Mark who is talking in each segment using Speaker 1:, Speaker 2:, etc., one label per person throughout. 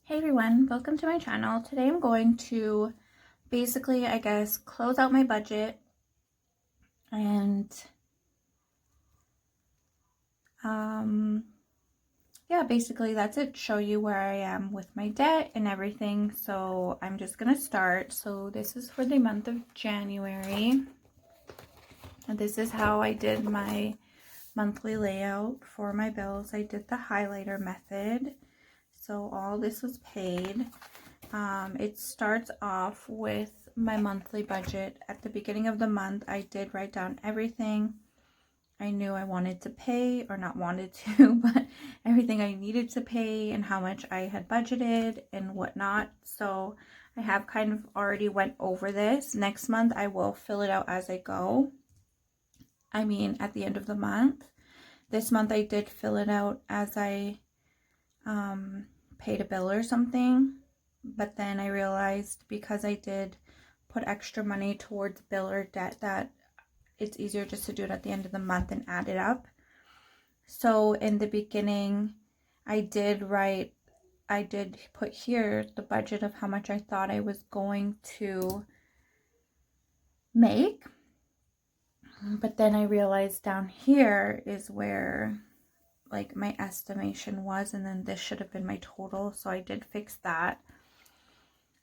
Speaker 1: Hey everyone, welcome to my channel. Today I'm going to basically, I guess, close out my budget and yeah, basically that's it. Show you where I am with my debt and everything. So I'm just gonna start. So this is for the month of January. And this is how I did my monthly layout for my bills. I did the highlighter method. So all this was paid. It starts off with my monthly budget. At the beginning of the month, I did write down everything I knew I wanted to pay, or not wanted to, but everything I needed to pay and how much I had budgeted and whatnot. So I have kind of already went over this. Next month, I will fill it out as I go. I mean, at the end of the month. This month, I did fill it out as I paid a bill or something. But then I realized because I did put extra money towards bill or debt that it's easier just to do it at the end of the month and add it up. So in the beginning, I did put here the budget of how much I thought I was going to make. But then I realized down here is where like my estimation was, and then this should have been my total. So I did fix that.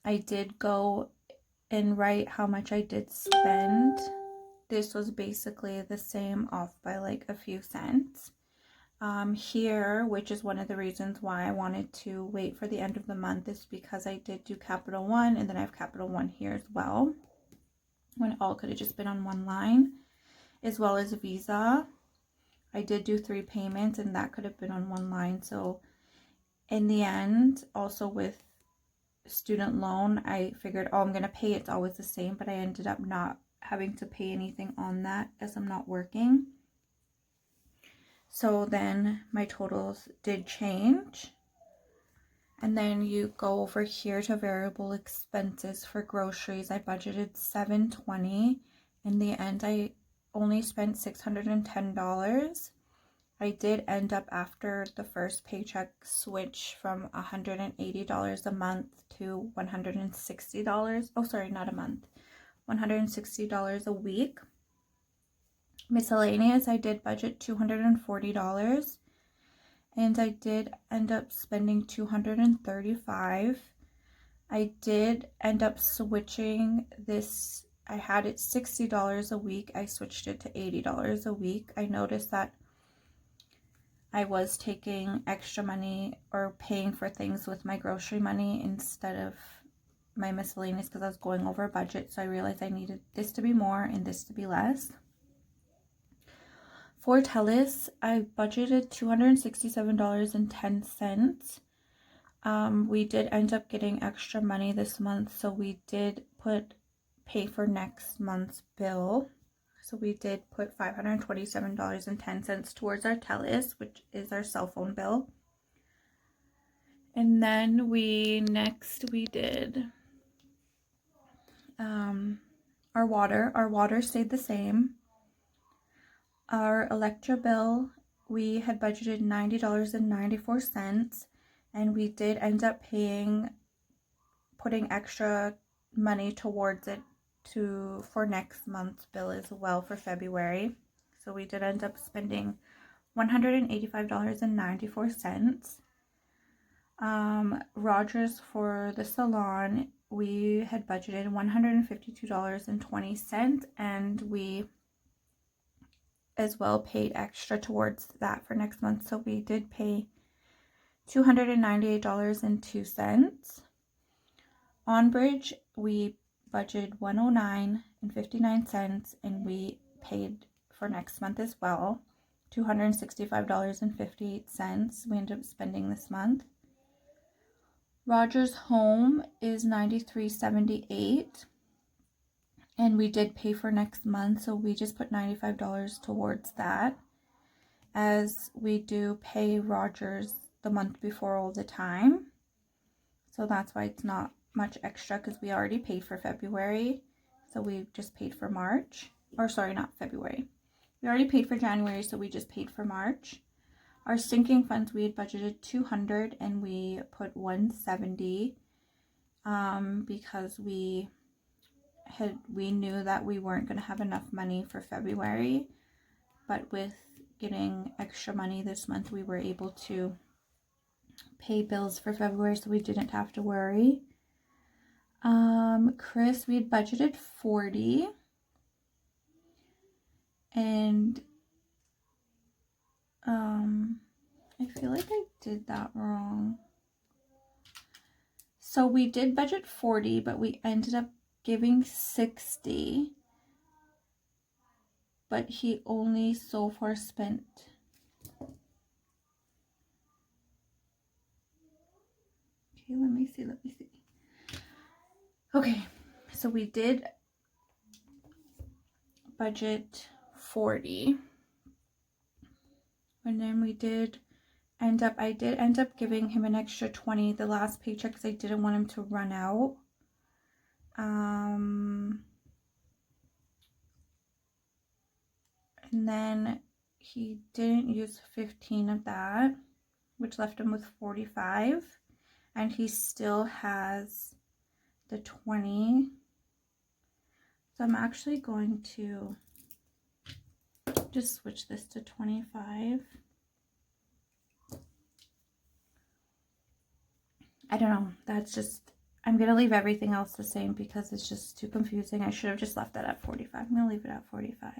Speaker 1: I did go and write how much I did spend. This was basically the same, off by like a few cents. Here, which is one of the reasons why I wanted to wait for the end of the month, is because I did do Capital One, and then I have Capital One here as well, when it all could have just been on one line, as well as Visa. I did do 3 payments, and that could have been on one line. So in the end, also with student loan, I figured, oh, I'm gonna pay, it's always the same, but I ended up not having to pay anything on that as I'm not working. So then my totals did change. And then you go over here to variable expenses for groceries. I budgeted $720. In the end, I only spent $610. I did end up, after the first paycheck, switch from $180 a month to $160. Oh, sorry, not a month. $160 a week. Miscellaneous, I did budget $240. And I did end up spending $235. I did end up switching this. I had it $60 a week. I switched it to $80 a week. I noticed that I was taking extra money or paying for things with my grocery money instead of my miscellaneous because I was going over budget. So I realized I needed this to be more and this to be less. For TELUS, I budgeted $267.10. We did end up getting extra money this month, so we did pay for next month's bill. So we did put $527.10 towards our TELUS, which is our cell phone bill. And then we did our water. Our water stayed the same. Our electric bill, we had budgeted $90.94, and we did end up putting extra money towards it for next month's bill as well, for February. So we did end up spending $185.94. Rogers, for the salon, we had budgeted $152.20, and we as well paid extra towards that for next month. So we did pay $298.02. On Bridge, we budgeted $109.59, and we paid for next month as well $265.58. We ended up spending this month. Rogers Home is $93.78. And we did pay for next month, so we just put $95 towards that, as we do pay Rogers the month before all the time. So that's why it's not much extra, because we already paid for February. So we just paid for March. Or sorry, not February. We already paid for January, so we just paid for March. Our sinking funds, we had budgeted 200 and we put 170 because we knew that we weren't going to have enough money for February, but with getting extra money this month, we were able to pay bills for February, so we didn't have to worry. Chris, we had budgeted 40, and I feel like I did that wrong. So we did budget 40, but we ended up giving 60, but he only so far spent let me see. Okay, so we did budget 40, and then I did end up giving him an extra 20 the last paycheck because I didn't want him to run out. And then he didn't use 15 of that, which left him with 45, and he still has the 20. So I'm actually going to just switch this to 25. I don't know, that's just, I'm going to leave everything else the same because it's just too confusing. I should have just left that at 45. I'm going to leave it at 45.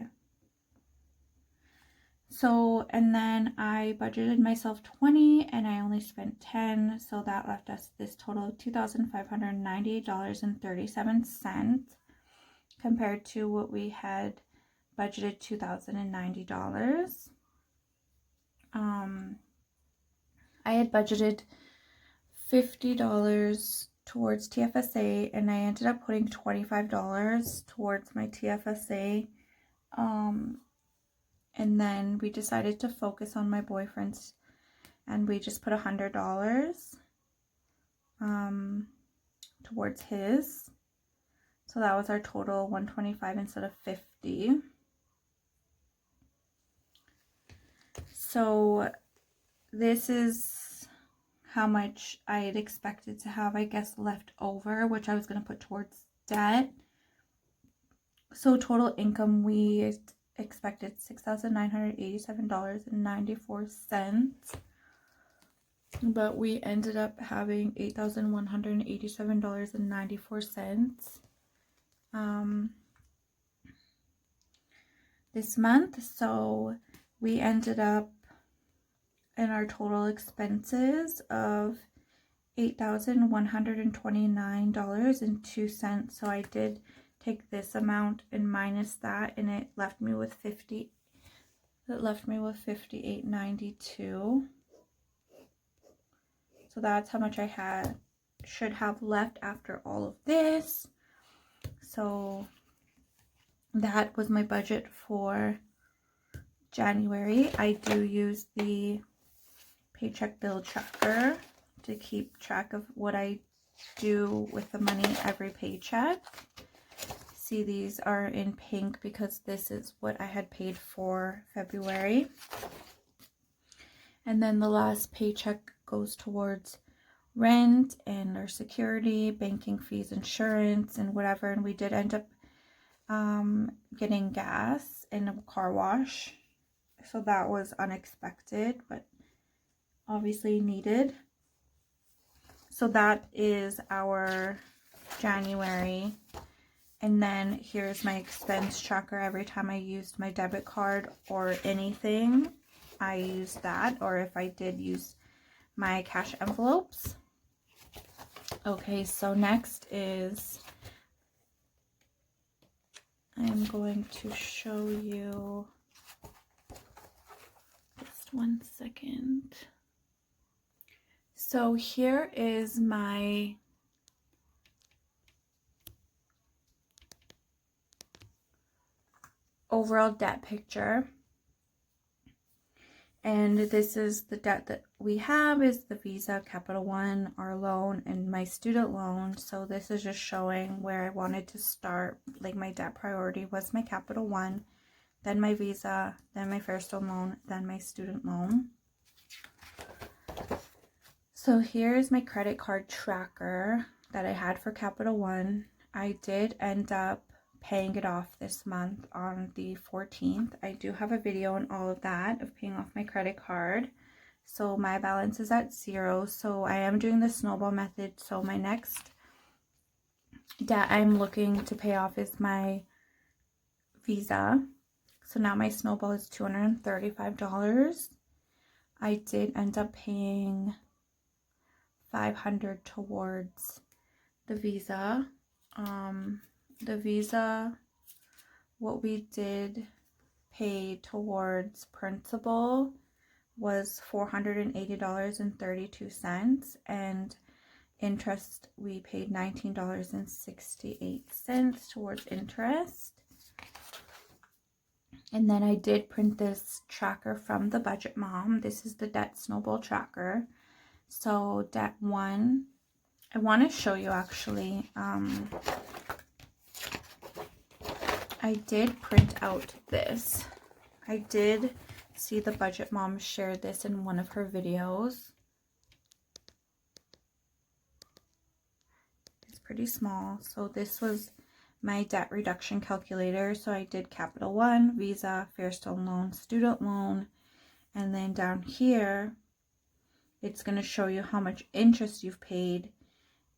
Speaker 1: So, and then I budgeted myself 20 and I only spent 10. So that left us this total of $2,598.37 compared to what we had budgeted, $2,090. I had budgeted $50 towards TFSA and I ended up putting $25 towards my TFSA. And then we decided to focus on my boyfriend's and we just put $100 towards his. So that was our total, 125 instead of 50. So this is how much I had expected to have, I guess, left over, which I was going to put towards debt. So total income, we expected $6,987.94, but we ended up having $8,187.94 this month. So we ended up in our total expenses of $8,129.02. So I did take this amount and minus that, and it left me with $58.92. So that's how much I should have left after all of this. So that was my budget for January. I do use the Paycheck bill tracker to keep track of what I do with the money every paycheck. See, these are in pink because this is what I had paid for February. And then the last paycheck goes towards rent and our security, banking fees, insurance, and whatever. And we did end up getting gas and a car wash. So that was unexpected, but obviously needed. So that is our January. And then here's my expense tracker. Every time I used my debit card or anything, I used that. Or if I did use my cash envelopes. Okay, so next is, I'm going to show you, just one second. So here is my overall debt picture, and this is the debt that we have is the Visa, Capital One, our loan, and my student loan. So this is just showing where I wanted to start. Like, my debt priority was my Capital One, then my Visa, then my Fairstone loan, then my student loan. So here's my credit card tracker that I had for Capital One. I did end up paying it off this month on the 14th. I do have a video on all of that, of paying off my credit card. So my balance is at 0. So I am doing the snowball method. So my next debt I'm looking to pay off is my Visa. So now my snowball is $235. I did end up paying $500 towards the Visa. The Visa, what we did pay towards principal was $480.32, and interest we paid $19.68 towards interest. And then I did print this tracker from the Budget Mom. This is the debt snowball tracker. So debt 1, I want to show you actually. I did print out this. I did see the Budget Mom share this in one of her videos. It's pretty small. So this was my debt reduction calculator. So I did Capital One, Visa, Fairstone loan, student loan, and then down here it's going to show you how much interest you've paid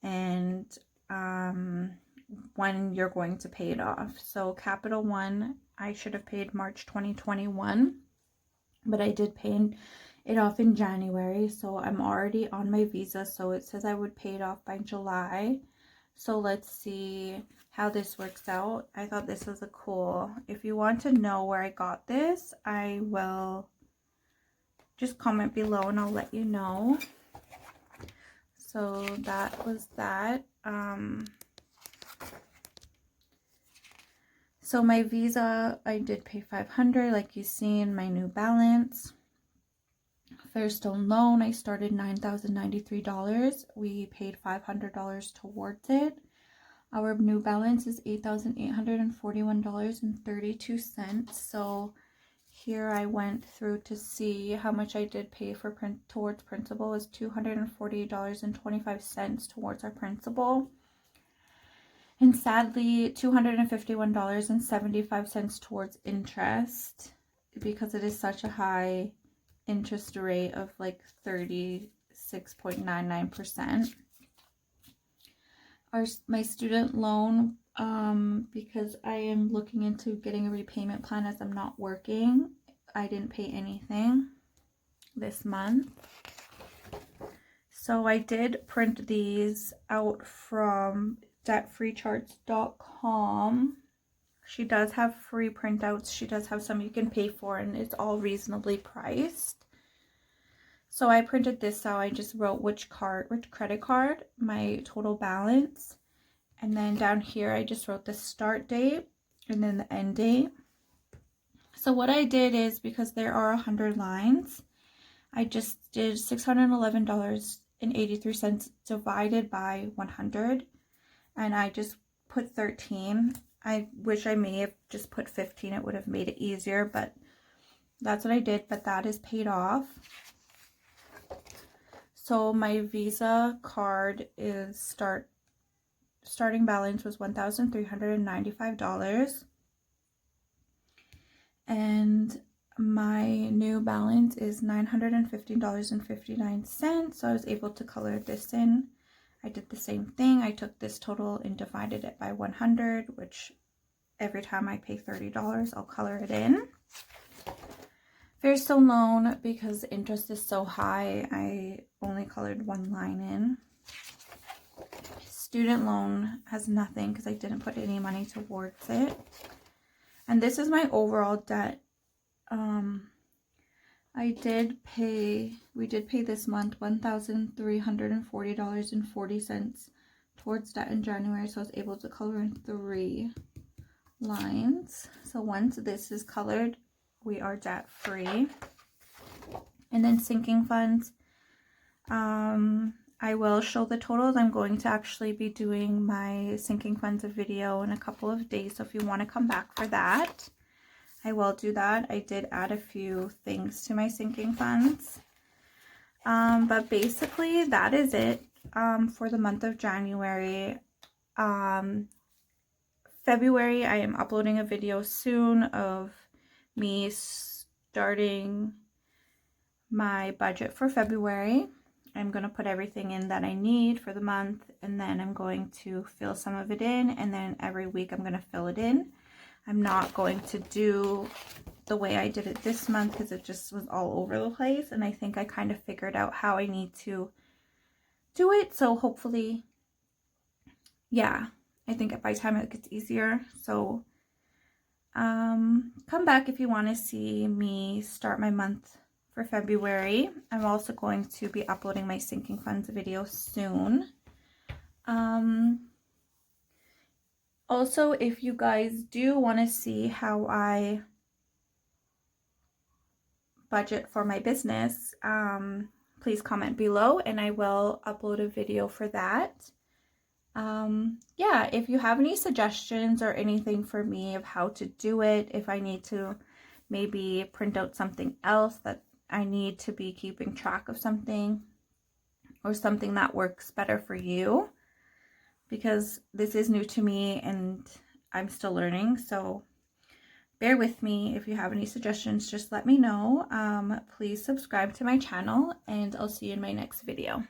Speaker 1: and when you're going to pay it off. So Capital One, I should have paid March 2021, but I did pay it off in January. So I'm already on my Visa. So it says I would pay it off by July. So let's see how this works out. I thought this was a cool, if you want to know where I got this, I will just comment below and I'll let you know. So that was that. So my Visa, I did pay $500, like you see in my new balance. Fairstone loan, I started $9,093. We paid $500 towards it. Our new balance is $8,841.32. So here I went through to see how much I did pay for towards principal is $248.25 towards our principal. And sadly, $251.75 towards interest, because it is such a high interest rate of like 36.99%. My student loan, because I am looking into getting a repayment plan as I'm not working, I didn't pay anything this month. So I did print these out from debtfreecharts.com. She does have free printouts. She does have some you can pay for, and it's all reasonably priced. So I printed this out. I just wrote which credit card, my total balance, and then down here I just wrote the start date and then the end date. So what I did is, because there are 100 lines, I just did $611.83 divided by 100, and I just put 13. I wish I may have just put 15. It would have made it easier, but that's what I did. But that is paid off. So my Visa card is starting balance was $1,395, and my new balance is $915.59. So I was able to color this in. I did the same thing. I took this total and divided it by 100, which every time I pay $30, I'll color it in. Fairstone loan, because the interest is so high, I only colored one line in. Student loan has nothing because I didn't put any money towards it. And this is my overall debt. We did pay this month $1,340.40 towards debt in January, so I was able to color in 3 lines. So once this is colored, we are debt free. And then sinking funds, I will show the totals. I'm going to actually be doing my sinking funds video in a couple of days, so if you want to come back for that, I will do that. I did add a few things to my sinking funds. But basically that is it for the month of January. February, I am uploading a video soon of me starting my budget for February. I'm going to put everything in that I need for the month, and then I'm going to fill some of it in, and then every week I'm going to fill it in. I'm not going to do the way I did it this month because it just was all over the place, and I think I kind of figured out how I need to do it. So hopefully, yeah, I think by the time it gets easier. So come back if you want to see me start my month for February. I'm also going to be uploading my sinking funds video soon. Also, if you guys do want to see how I budget for my business, please comment below and I will upload a video for that. Yeah, if you have any suggestions or anything for me of how to do it, if I need to maybe print out something else that I need to be keeping track of something, or something that works better for you, because this is new to me and I'm still learning, so bear with me. If you have any suggestions, just let me know. Please subscribe to my channel and I'll see you in my next video.